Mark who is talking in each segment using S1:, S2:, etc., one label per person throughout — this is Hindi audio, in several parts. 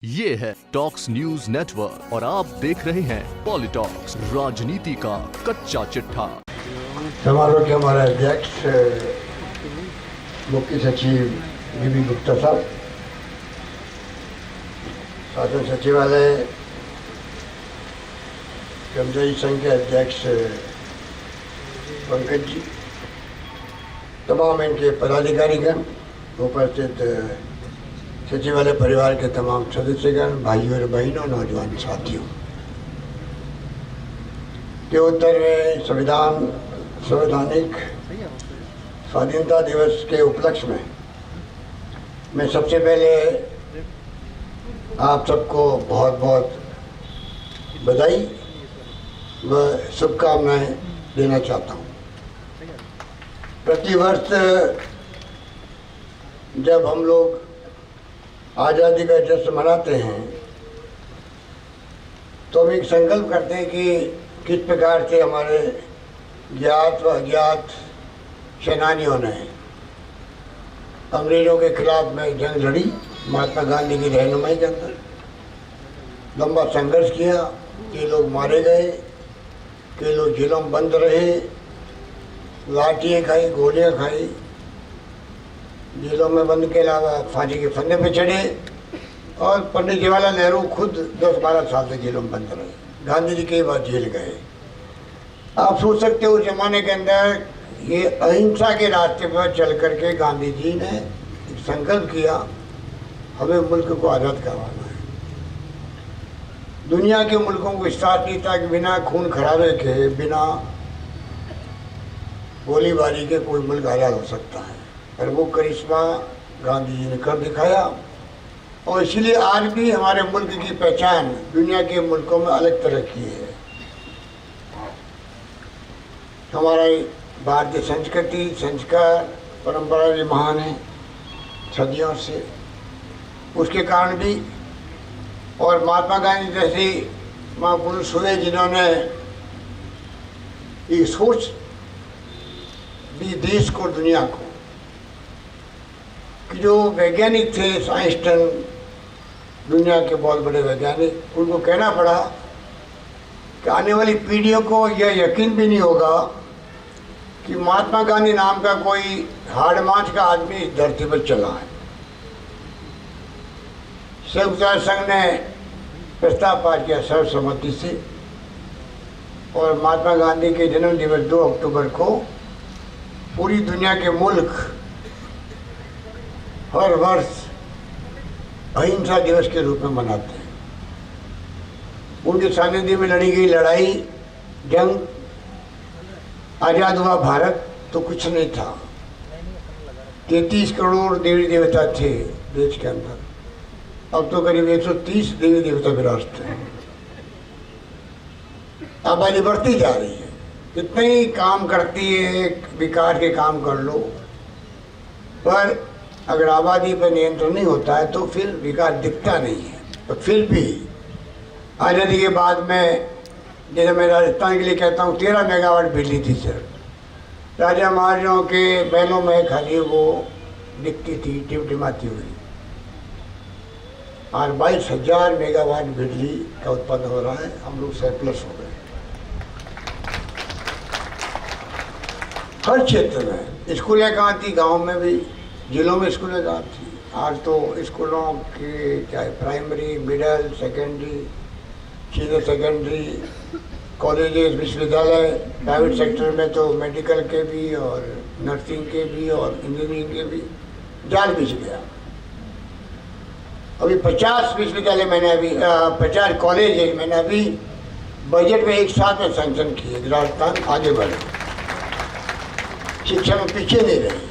S1: ये है टॉक्स न्यूज नेटवर्क और आप देख रहे हैं पॉलिटॉक्स, राजनीति का कच्चा चिट्ठा।
S2: समारोह के हमारे अध्यक्ष मुख्य सचिव बीबी गुप्ता साहब, शासन सचिवालय कर्मचारी संघ के अध्यक्ष पंकज जी, तमाम इनके पदाधिकारीगण, उपस्थित सचिवालय परिवार के तमाम सदस्यगण, भाइयों और बहनों, नौजवान साथियों, के उत्तर में संवैधानिक स्वाधीनता दिवस के उपलक्ष्य में मैं सबसे पहले आप सबको बहुत बहुत बधाई व शुभकामनाएं देना चाहता हूं। प्रतिवर्ष जब हम लोग आज़ादी का जश्न मनाते हैं तो हम एक संकल्प करते हैं कि किस प्रकार से हमारे ज्ञात व अज्ञात सेनानियों ने अंग्रेज़ों के खिलाफ में जंग लड़ी, महात्मा गांधी की रहनुमाई के अंदर लंबा संघर्ष किया। कई लोग मारे गए, कई लोग जेलों में बंद रहे, लाठियाँ खाई, गोलियाँ खाई, जेलों में बंद के अलावा फांसी के फंदे पे चढ़े, और पंडित जवाहरलाल नेहरू खुद 10-12 साल से जेलों में बंद रहे। गांधी जी कई बार जेल गए। आप सोच सकते हो उस जमाने के अंदर ये अहिंसा के रास्ते पर चल करके गांधी जी ने एक संकल्प किया, हमें मुल्क को आज़ाद करवाना है। दुनिया के मुल्कों को विश्वास नहीं था कि बिना खून खराबे के, बिना गोलीबारी के कोई मुल्क आज़ाद हो सकता है, और वो करिश्मा गांधी जी ने कर दिखाया। और इसलिए आज भी हमारे मुल्क की पहचान दुनिया के मुल्कों में अलग तरह की है। हमारे भारतीय संस्कृति, संस्कार, परंपरा भी महान है सदियों से, उसके कारण भी। और महात्मा गांधी जैसे महापुरुष हुए जिन्होंने ये सोच दी देश को, दुनिया को, कि जो वैज्ञानिक थे आइंस्टाइन, दुनिया के बहुत बड़े वैज्ञानिक, उनको कहना पड़ा कि आने वाली पीढ़ियों को यह यकीन भी नहीं होगा कि महात्मा गांधी नाम का कोई हाड़ मांस का आदमी इस धरती पर चला है। संयुक्त राष्ट्र संघ ने प्रस्ताव पास किया सर्वसम्मति से, और महात्मा गांधी के जन्म दिवस 2 अक्टूबर को पूरी दुनिया के मुल्क हर वर्ष अहिंसा दिवस के रूप में मनाते हैं। उनके सानिध्य में लड़ी गई लड़ाई, जंग, आज़ाद हुआ भारत तो कुछ नहीं था। 33 करोड़ देवी देवता थे देश के अंदर, अब तो करीब 130 देवी देवता विरासत हैं। आबादी बढ़ती जा रही है, कितने ही काम करती है, विकास के काम कर लो, पर अगर आबादी पर नियंत्रण नहीं होता है तो फिर विकास दिखता नहीं है। तो फिर भी आज़ादी के बाद में, जैसे मैं राजस्थान के लिए कहता हूँ, 13 मेगावाट बिजली थी सर। राजा महाराजाओं के बैलों में खाली वो दिखती थी, टिमटिमाती हुई। और 22,000 मेगावाट बिजली का उत्पन्न हो रहा है, हम लोग सरप्लस हो गए हर क्षेत्र में। स्कूलें कहाँ थी? गाँव में भी, जिलों में स्कूलें कहाँ थी? आज तो स्कूलों के चाहे primary, middle, secondary, senior secondary, colleges, विश्वविद्यालय, प्राइवेट सेक्टर में तो मेडिकल के भी और नर्सिंग के भी और इंजीनियरिंग के भी जाल बिछ गया। अभी 50 विश्वविद्यालय मैंने अभी 50 कॉलेज मैंने अभी बजट में एक साथ में सैंक्शन किए। राजस्थान आगे बढ़े, शिक्षा में पीछे नहीं रही।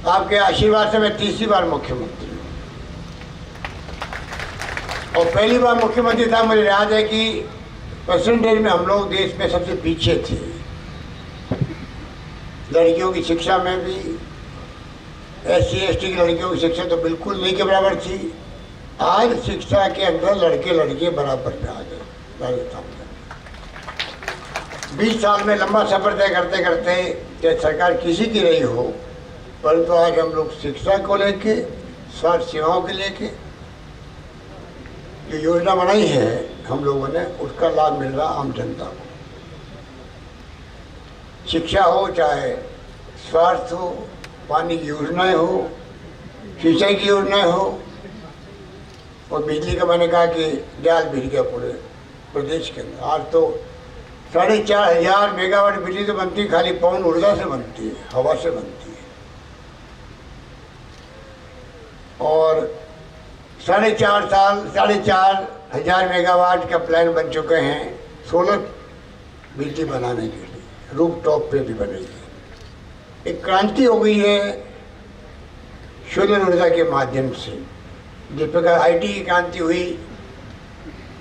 S2: आपके आशीर्वाद से मैं 30वीं बार मुख्यमंत्री हूँ, और पहली बार मुख्यमंत्री था। मुझे याद है कि परसेंटेज में हम लोग देश में सबसे पीछे थे। लड़कियों की शिक्षा में भी, SC ST की लड़कियों की शिक्षा तो बिल्कुल नहीं के बराबर थी। आज शिक्षा के अंदर लड़के लड़के बराबर पे आ गए राजस्थान में। 20 साल में लंबा सफर तय करते करते, चाहे सरकार किसी की रही हो, परंतु आज हम लोग शिक्षा को लेके, स्वास्थ्य सेवाओं के लेके जो योजना बनाई है हम लोगों ने, उसका लाभ मिल रहा आम जनता को। शिक्षा हो, चाहे स्वास्थ्य हो, पानी की योजनाएं हो, सिंचाई की योजनाएं हो, और बिजली का मैंने कहा कि जाल बिछ गया पूरे प्रदेश के अंदर। आज तो 4,500 मेगावाट बिजली तो बनती खाली पवन ऊर्जा से बनती है, हवा से बनती है। और 4,500 मेगावाट का प्लान बन चुके हैं सोलर बिजली बनाने के लिए, रूफ टॉप पे भी बनेगी। एक क्रांति हो गई है सोलर ऊर्जा के माध्यम से। जिस प्रकार IT की क्रांति हुई,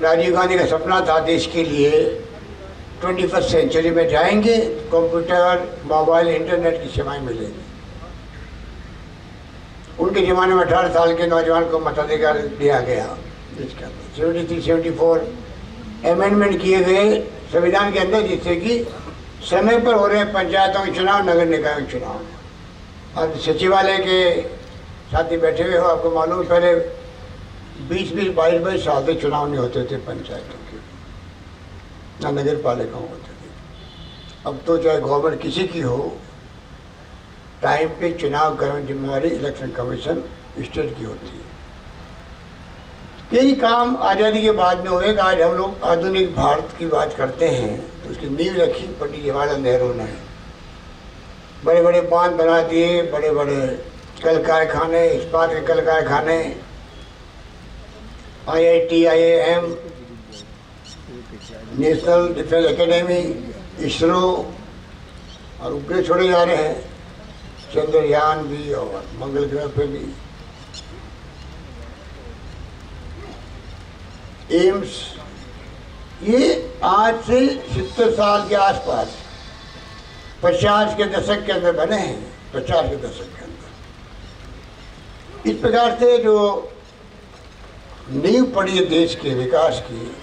S2: राजीव गांधी का सपना था देश के लिए 21st सेंचुरी में जाएंगे, कंप्यूटर, मोबाइल, इंटरनेट की सेवाएं मिलेंगी। उनके ज़माने में 18 साल के नौजवान को मताधिकार दिया गया। जिसका 73-74 अमेंडमेंट किए गए संविधान के अंदर, जिससे कि समय पर हो रहे पंचायतों के चुनाव, नगर निकाय के चुनाव। अब सचिवालय के साथी बैठे हुए हो, आपको मालूम, पहले 20-22 साल से चुनाव नहीं होते थे पंचायतों के, ना नगर पालिकाओं होते थे। अब तो चाहे गवर्नमेंट किसी की हो, टाइम पे चुनाव करने की जिम्मेदारी इलेक्शन कमीशन स्टेट की होती है। यही काम आज़ादी के बाद में हुए। आज हम लोग आधुनिक भारत की बात करते हैं तो उसकी नींव रखी पंडित जवाहरलाल नेहरू ने। बड़े बड़े बांध बना दिए, बड़े बड़े कल कारखाने, इस्पात के कल कारखाने, IIT, IIM, national defence academy, ISRO, और ऊपर छोड़े जा रहे हैं, चंद्रयान भी और मंगल ग्रह पे भी। एम्स, ये आज से 70 साल के आसपास 50 के दशक के अंदर बने हैं, 50 के दशक के अंदर। इस प्रकार से जो नींव पड़ी है देश के विकास की,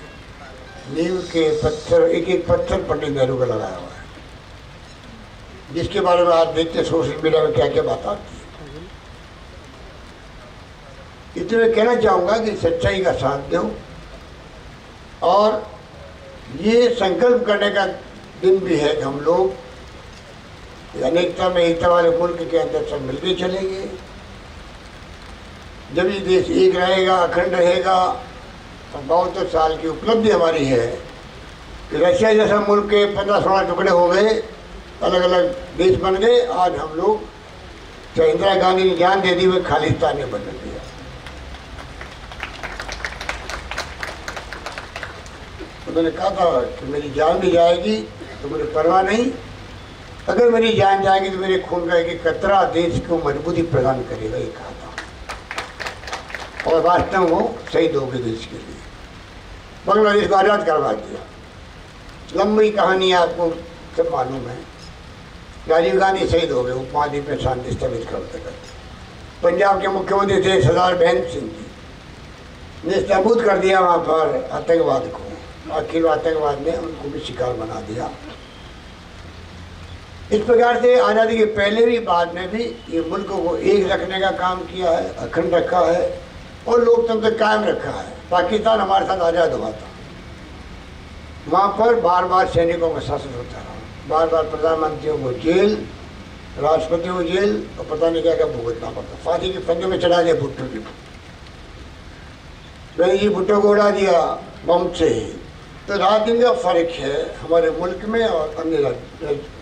S2: नींव के पत्थर, एक एक पत्थर पंडित नेहरू का लगाया हुआ है, जिसके बारे में आज देखते सोशल मीडिया में क्या क्या बात आती है। इसलिए मैं कहना चाहूँगा कि सच्चाई का साथ दो, और ये संकल्प करने का दिन भी है कि हम लोग अनेकता में एकता वाले मुल्क के अंदर सब मिलकर चलेंगे। जब ये देश एक रहेगा, अखंड रहेगा। और 72 साल की उपलब्धि हमारी है कि रशिया जैसा मुल्क के 15-16 टुकड़े हो गए, अलग अलग देश बन गए। आज हम लोग, चाहे इंदिरा गांधी ने जान दे दी, वो खालिस्तान ने बदल दिया। उन्होंने कहा था कि मेरी जान भी जाएगी तो मुझे परवाह नहीं, अगर मेरी जान जाएगी तो मेरे खून का एक कतरा देश को मजबूती प्रदान करेगा, ये कहा था। और वास्तव में वो शहीद हो गए देश के लिए, बांग्लादेश को आज़ाद करवा दिया। लंबी कहानी आपको सब मालूम है। राजीव गांधी शहीद हो गए उपमहाद्वीप में शांति स्थापित करते करते। पंजाब के मुख्यमंत्री थे सरदार बेन सिंह जी ने सबूत कर दिया वहाँ पर आतंकवाद को। आखिर आतंकवाद ने उनको भी शिकार बना दिया। इस प्रकार से आज़ादी के पहले भी बाद में भी ये मुल्क को एक रखने का काम किया है, अखंड रखा है और लोकतंत्र कायम रखा है। पाकिस्तान हमारे साथ आज़ाद हुआ था, वहाँ पर बार बार सैनिकों का शासन होता रहा, बार बार प्रधानमंत्रियों को जेल, राष्ट्रपति को जेल, और पता नहीं क्या क्या भुगतना पड़ता। फांसी के फंदे में चढ़ा दिया भुट्टो जी को, जी भुट्टो को उड़ा दिया बम से। तो रात दिन का फर्क है हमारे मुल्क में और अन्य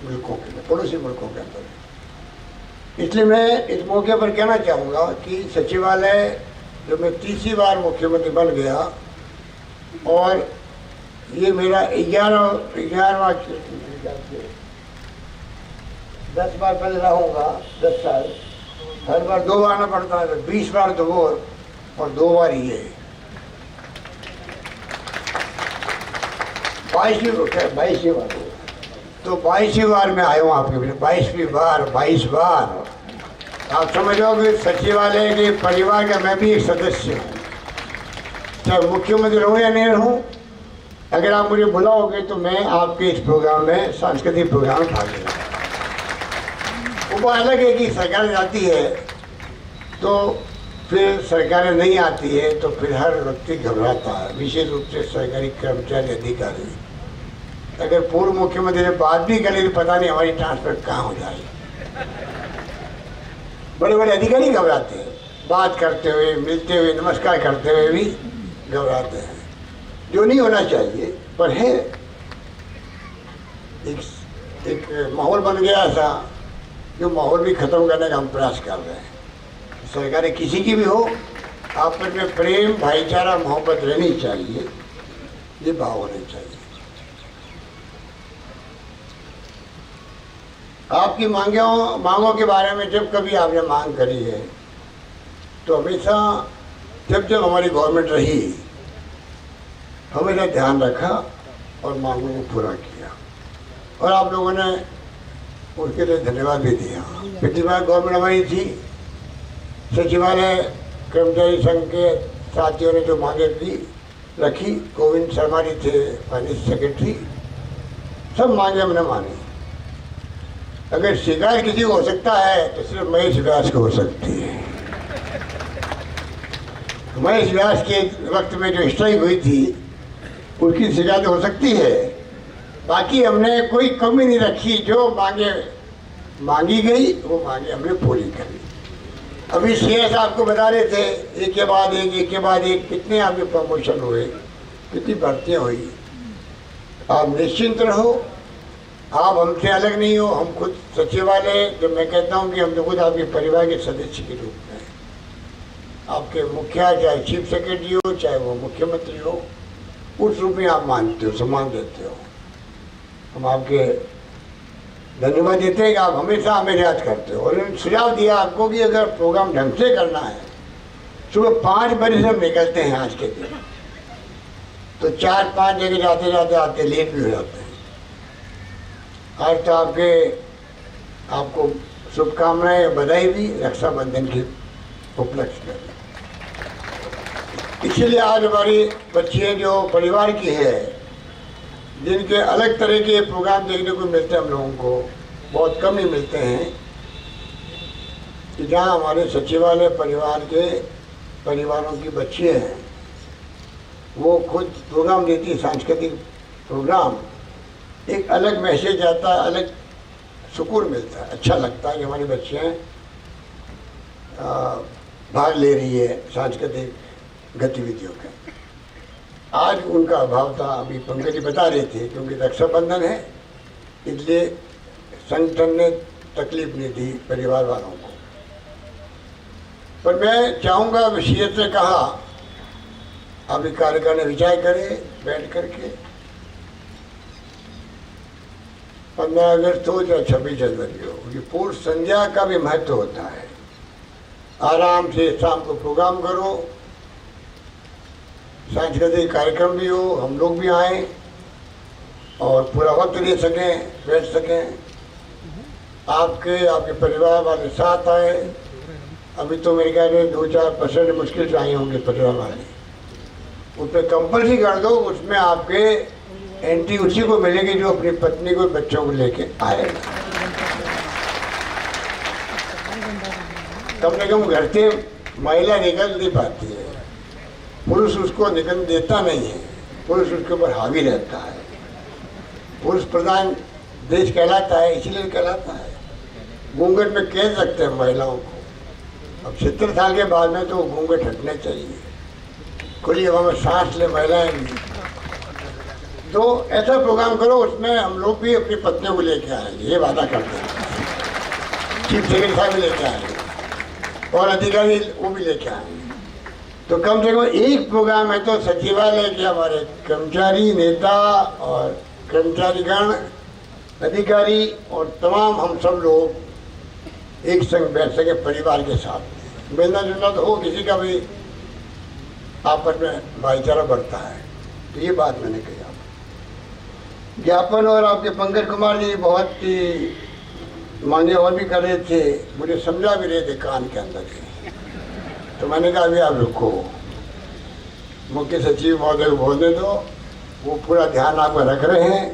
S2: मुल्कों के, पड़ोसी मुल्कों के अंदर। इसलिए मैं इस मौके पर कहना चाहूँगा कि सचिवालय, जो मैं तीसरी बार मुख्यमंत्री बन गया, और ये मेरा 11वां 10 बार पहले रहूँगा, 10 साल, हर बार 2 बार आना पड़ता है, 20 बार तो वो और 2 बार ये 22वीं बार। तो 22वीं बार मैं आया हूँ आपके बीच, 22वीं बार, 22 बार। आप समझोगे सचिवालय के परिवार का मैं भी एक सदस्य हूँ, चाहे मुख्यमंत्री रहूँ या नहीं रहूँ। अगर आप मुझे बुलाओगे तो मैं आपके इस प्रोग्राम में, सांस्कृतिक प्रोग्राम में भाग लूँगा। वो अलग है कि सरकार जाती है तो फिर सरकारें नहीं आती है तो फिर हर व्यक्ति घबराता है, विशेष रूप से सरकारी कर्मचारी अधिकारी। अगर पूर्व मुख्यमंत्री ने बात भी कर ली तो पता नहीं हमारी ट्रांसफर कहाँ हो जाएगी। बड़े बड़े अधिकारी घबराते हैं, बात करते हुए, मिलते हुए, नमस्कार करते हुए भी घबराते हैं, जो नहीं होना चाहिए। पर है एक माहौल बन गया ऐसा, जो माहौल भी खत्म करने का हम प्रयास कर रहे हैं। सरकारें किसी की भी हो, आपस में प्रेम, भाईचारा, मोहब्बत रहनी चाहिए, ये भाव होने चाहिए। आपकी मांगों के बारे में जब कभी आपने मांग करी है तो हमेशा जब हमारी गवर्नमेंट रही हमेशा ध्यान रखा और मांगों को पूरा किया, और आप लोगों ने उसके लिए धन्यवाद भी दिया। पिछली बार गवर्नमेंट हमारी थी, सचिवालय कर्मचारी संघ के साथियों ने जो मांगे थी रखी, गोविंद शर्मा जी थे फाइनेंस सेक्रेटरी, सब मांगे हमने मानी। अगर शिकायत किसी को हो सकता है तो सिर्फ महेश व्यास को हो सकती है। महेश व्यास के वक्त में जो स्ट्राइक हुई थी उसकी शिकायत हो सकती है, बाकी हमने कोई कमी नहीं रखी। जो मांगी गई वो मांगे हमने पूरी करी। अभी सीएस आपको बता रहे थे, एक के बाद एक कितने आपके प्रमोशन हुए, कितनी भर्तियाँ हुई। आप निश्चिंत रहो, आप हमसे अलग नहीं हो। हम खुद सचिवालय, जब मैं कहता हूँ कि हम तो खुद आपके परिवार के सदस्य के रूप में, आपके मुखिया चाहे चीफ सेक्रेटरी हो, चाहे वो मुख्यमंत्री हो, उस रूप में आप मानते हो, सम्मान देते हो। हम आपके धन्यवाद देते हैं कि आप हमेशा हमें याद करते हो। और उन्होंने सुझाव दिया आपको कि अगर प्रोग्राम ढंग से करना है, सुबह 5 बजे से हम निकलते हैं आज के दिन, तो 4-5 जगह जाते जाते आते लेट भी हो जाते हैं। आज तो आपको शुभकामनाएं, बधाई भी रक्षाबंधन के उपलक्ष्य में। इसलिए आज हमारी बच्चियाँ जो परिवार की है, जिनके अलग तरह के प्रोग्राम देखने को मिलते हैं हम लोगों को, बहुत कम ही मिलते हैं, कि जहाँ हमारे सचिवालय परिवार के परिवारों की बच्चियाँ हैं, वो खुद प्रोग्राम देती है, सांस्कृतिक प्रोग्राम। एक अलग मैसेज आता है, अलग सुकून मिलता है, अच्छा लगता है कि हमारी बच्चियाँ भाग ले रही है सांस्कृतिक गतिविधियों के। आज उनका अभाव था, अभी पंकज जी बता रहे थे, क्योंकि रक्षाबंधन है इसलिए संगठन ने तकलीफ नहीं दी परिवार वालों को। पर मैं चाहूँगा, विशेष से कहा, अभी कार्यकारिणी ने विचार करे बैठ करके, 15 अगस्त हो या 26 जनवरी हो, ये पूर्व संध्या का भी महत्व होता है। आराम से शाम को प्रोग्राम करो, सांस्कृतिक कार्यक्रम भी हो, हम लोग भी आए और पूरा वक्त दे सकें, बैठ सकें, आपके परिवार वाले साथ आए। अभी तो मेरे ख्याल में 2-4% मुश्किल से आए होंगे परिवार वाले, उस पर कंपल्सरी कर दो, उसमें आपके एंट्री उसी को मिलेगी जो अपनी पत्नी को, बच्चों को लेके आएगा। कम से कम घर से महिला निकल नहीं पाती है, पुरुष उसको निकल देता नहीं है, पुरुष उसके ऊपर हावी रहता है। पुरुष प्रधान देश कहलाता है, इसलिए कहलाता है। घूंघट में कैद रखते हैं महिलाओं को। अब 70 साल के बाद में तो घूंघट हटने चाहिए, खुली हवा में सांस ले महिलाएं भी। तो ऐसा प्रोग्राम करो, उसमें हम लोग भी अपनी पत्नियों को लेके आएंगे, ये वादा करते हैं। चीफ सेक्रेटरी साहब भी लेके आएंगे और अधिकारी वो भी लेके आएंगे। तो कम से कम एक प्रोग्राम है तो सचिवालय के हमारे कर्मचारी, नेता और कर्मचारीगण, अधिकारी और तमाम हम सब लोग एक संग बैठ सके परिवार के साथ। मिलना जुलना तो हो, किसी का भी आपस में भाईचारा बढ़ता है। तो ये बात मैंने कही। ज्ञापन और आपके पंकज कुमार जी बहुत ही मांगे और भी कर रहे थे, मुझे समझा भी रहे थे कान के अंदर ही। तो मैंने कहा अभी आप रुको, मुख्य सचिव महोदय को बोलने दो, वो पूरा ध्यान आपका रख रहे हैं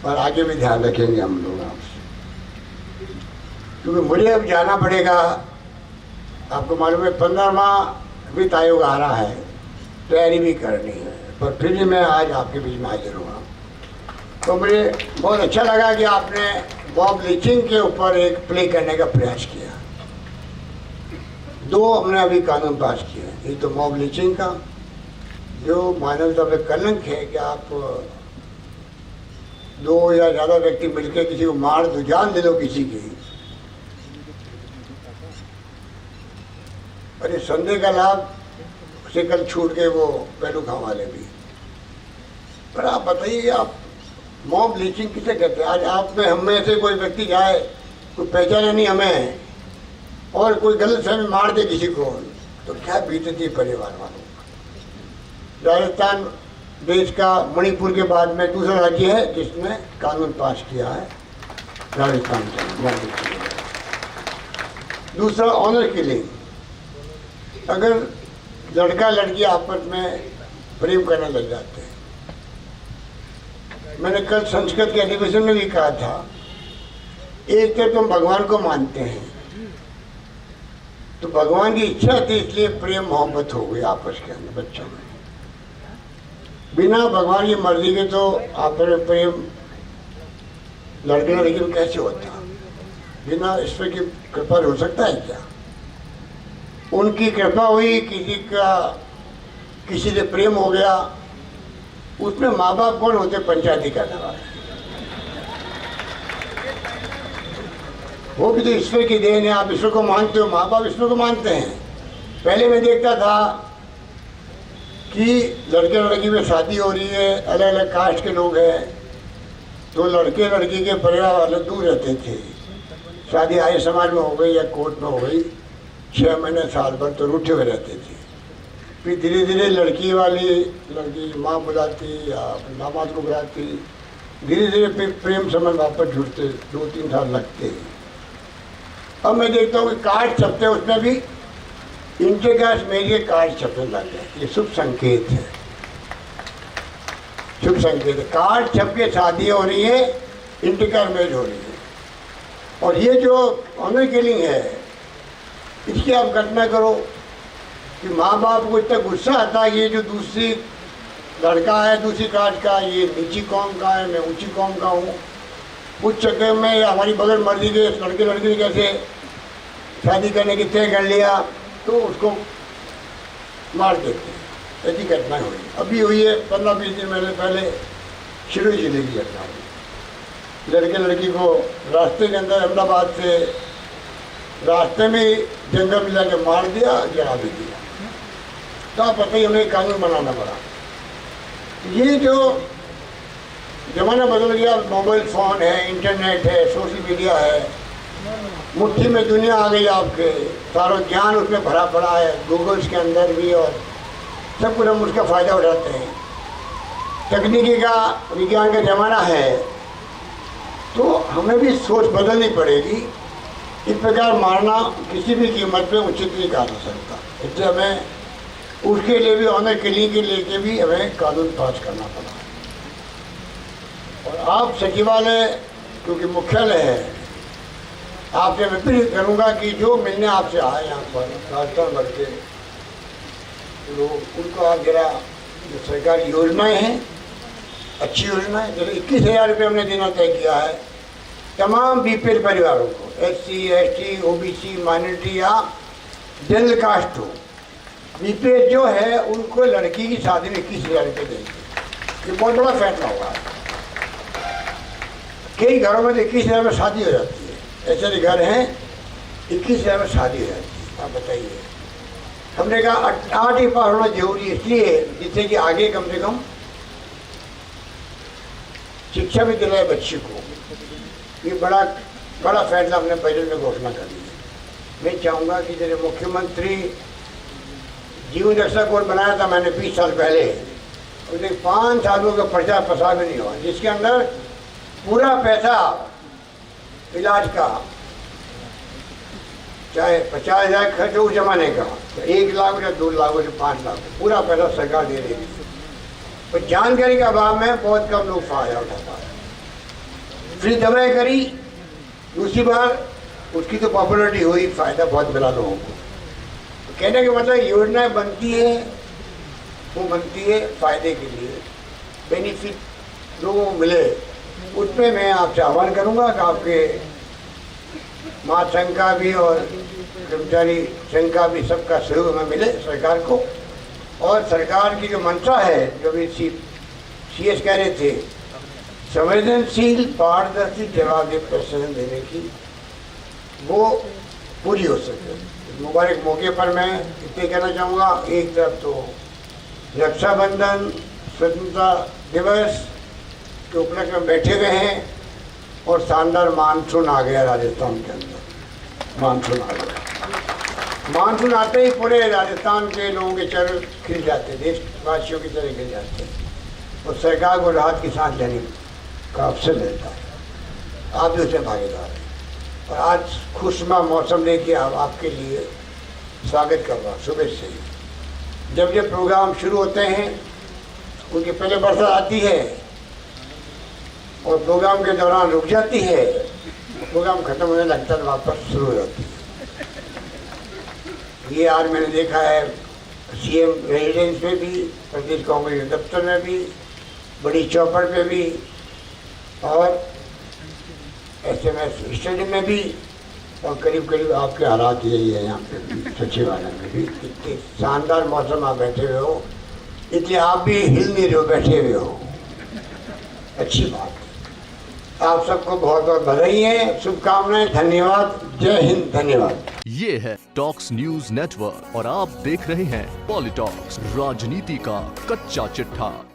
S2: और आगे भी ध्यान रखेंगे हम लोग आपसे। क्योंकि मुझे अब जाना पड़ेगा आपको मालूम है 15वां वित्त आयोग आ रहा है, तैयारी भी करनी है, पर फिर भी मैं आज आपके बीच में हाजिर हुआ। तो मुझे बहुत अच्छा लगा कि आपने बॉब लीचिंग के ऊपर एक प्ले करने का प्रयास किया। 2 हमने अभी कानून पास किए, एक तो बॉब लीचिंग का जो मानवता पे कलंक है कि आप 2 या ज़्यादा व्यक्ति मिलकर किसी को मार दो, जान दे दो किसी की, और इस संदेह का लाभ उसे कल छूट गए वो पहलू खां वाले भी। पर आप बताइए, आप मॉब लीचिंग किसे कहते हैं? आज आप में हम में से कोई व्यक्ति जाए, कोई पहचाने नहीं हमें, और कोई गलत फहमी मार दे किसी को, तो क्या बीतती परिवार वालों को। राजस्थान देश का मणिपुर के बाद में दूसरा राज्य है जिसने कानून पास किया है, राजस्थान का। दूसरा ऑनर किलिंग, अगर लड़का लड़की आपस में प्रेम करने लग जाते हैं। मैंने कल संस्कृत के अधिवेशन में भी कहा था, एक तो तुम भगवान को मानते हैं, तो भगवान की इच्छा थी इसलिए प्रेम मोहब्बत हो गई आपस के अंदर बच्चों में। बिना भगवान की मर्जी के तो आपस में प्रेम लड़के लड़की में कैसे होता? बिना ईश्वर की कृपा हो सकता है क्या? उनकी कृपा हुई, किसी से प्रेम हो गया, उसमें माँ बाप कौन होते? पंचायती करने वाले। वो भी तो ईश्वर की देन है। आप ईश्वर को मानते हो, माँ बाप ईश्वर को मानते हैं। पहले मैं देखता था कि लड़के लड़की में शादी हो रही है, अलग अलग कास्ट के लोग हैं, तो लड़के लड़की के परिवार वाले दूर रहते थे। शादी आर्य समाज में हो गई या कोर्ट में हो गई, 6 महीने साल भर तो रूठे हुए रहते थे। फिर धीरे धीरे लड़की माँ बुलाती या दामाद को बुलाती, धीरे धीरे फिर प्रेम संबंध वापस जुड़ते, 2-3 साल लगते। अब मैं देखता हूँ कि कार्ड छपते हैं, उसमें भी इंटरकास्ट मैरिज कार्ड छपने लग गए। ये शुभ संकेत है, शुभ संकेत है। कार्ड छप के शादी हो रही है, इंटरकास्ट मैरिज हो रही है। और ये जो ऑनर किलिंग है, इसकी आप कल्पना करो कि माँ बाप को इतना गुस्सा आता है, ये जो दूसरी लड़का है दूसरी कास्ट का, ये नीची कौम का है, मैं ऊंची कौम का हूँ, उस चक्कर में हमारी बगैर मर्जी के लड़के लड़की ने कैसे शादी करने की तय कर लिया, तो उसको मार देते हैं। ऐसी घटनाएँ हुई, अभी हुई है 15-20 दिन पहले शिरोई जिले की घटना हुई। लड़के लड़की को रास्ते के अंदर अहमदाबाद से रास्ते में जंगल में जाके मार दिया, जला भी दिया। तो आप पता ही हमें कानून बनाना पड़ा। ये जो जमाना बदल गया, मोबाइल फ़ोन है, इंटरनेट है, सोशल मीडिया है, मुट्ठी में दुनिया आ गई आपके, सारा ज्ञान उसमें भरा पड़ा है, गूगल्स के अंदर भी, और सब कुछ हम उसका फ़ायदा उठाते हैं। तकनीकी का, विज्ञान का ज़माना है, तो हमें भी सोच बदलनी पड़ेगी। इस प्रकार मारना किसी भी कीमत पे उचित नहीं कहा जा सकता। इसलिए हमें उसके लिए भी, ऑनर किलिंग के लेके भी हमें कानून पास करना पड़ा। और आप सचिवालय, क्योंकि मुख्यालय है, आपसे मैं अपील करूँगा कि जो मिलने आपसे आए यहाँ पर राजस्थान भर के लोग, उनको आप जरा जो सरकारी योजनाएँ हैं, अच्छी योजना है, जैसे 21,000 रुपये हमने देना तय किया है तमाम बीपीएल परिवारों को, SC, ST, OBC, माइनॉरिटी या जनरल कास्ट हो। बीपीएल जो है उनको लड़की की शादी में 21,000 रुपये देंगे। ये बहुत बड़ा फैसला होगा। कई घरों में 21,000 में शादी हो जाती है, ऐसे घर हैं 21,000 में शादी हो जाती है। आप बताइए, हमने कहा 8 ही पास होना जरूरी है, इसलिए जिससे कि आगे कम से कम शिक्षा भी दिलाए बच्चे को। ये बड़ा फैसला हमने बजट में घोषणा कर दी है। मैं चाहूँगा कि जैसे मुख्यमंत्री जीवन रक्षा कोड बनाया था मैंने 20 साल पहले, उसने 5 सालों का प्रचार प्रसार भी नहीं हुआ, जिसके अंदर पूरा पैसा इलाज का, चाहे 50,000 खर्च हो उस जमाने का, तो 1 लाख या 2 लाख या 5 लाख, पूरा पैसा सरकार दे रही थी। पर जानकारी के अभाव में बहुत कम लोग फायदा उठा पाए। फ्री दवाएँ करी, दूसरी बार उसकी तो पॉपुलरिटी हुई, फ़ायदा बहुत मिला लोगों को। कहने का मतलब योजनाएं बनती है, वो बनती है फायदे के लिए, बेनिफिट लोगों को मिले। उसमें मैं आपसे आह्वान करूंगा कि आपके महासंघ का भी और कर्मचारी संघ का भी सबका सहयोग हमें मिले सरकार को। और सरकार की जो मंशा है, जो भी CS कह रहे थे, संवेदनशील, पारदर्शी, जवाबदेह प्रशासन देने की, वो पूरी हो सके। मुबारक मौके पर मैं इतने कहना चाहूँगा, एक तरफ तो रक्षाबंधन, स्वतंत्रता दिवस के उपलक्ष्य में बैठे हुए हैं और शानदार मानसून आ गया राजस्थान के अंदर। मानसून आ गया, मानसून आते ही पूरे राजस्थान के लोगों के चेहरे खिल जाते, देशवासियों की तरह खिल जाते हैं और सरकार को राहत की सांस लेने का अवसर मिलता है। आप भी उसमें भागीदार हैं और आज खुशनुमा मौसम लेके आपके लिए स्वागत कर रहा हूँ। सुबह से ही जब ये प्रोग्राम शुरू होते हैं, उनके पहले बरसात आती है और प्रोग्राम के दौरान रुक जाती है, प्रोग्राम खत्म होने लगता है, वापस शुरू हो जाती है। ये आज मैंने देखा है CM रेजिडेंस में भी, प्रदेश कांग्रेस दफ्तर में भी, बड़ी चौपड़ पे भी और SMS स्टेडियम में भी, और करीब करीब आपके हालात यही है यहाँ पे भी, सचिवालय में भी। इतने शानदार मौसम आप बैठे हुए हो, इसलिए आप भी हिल नहीं रहे हो, बैठे हुए हो, अच्छी बात है। आप सबको बहुत बहुत बधाई है, शुभकामनाएं, धन्यवाद, जय हिंद, धन्यवाद।
S1: ये है टॉक्स न्यूज नेटवर्क और आप देख रहे हैं पॉलिटॉक्स, राजनीति का कच्चा चिट्ठा।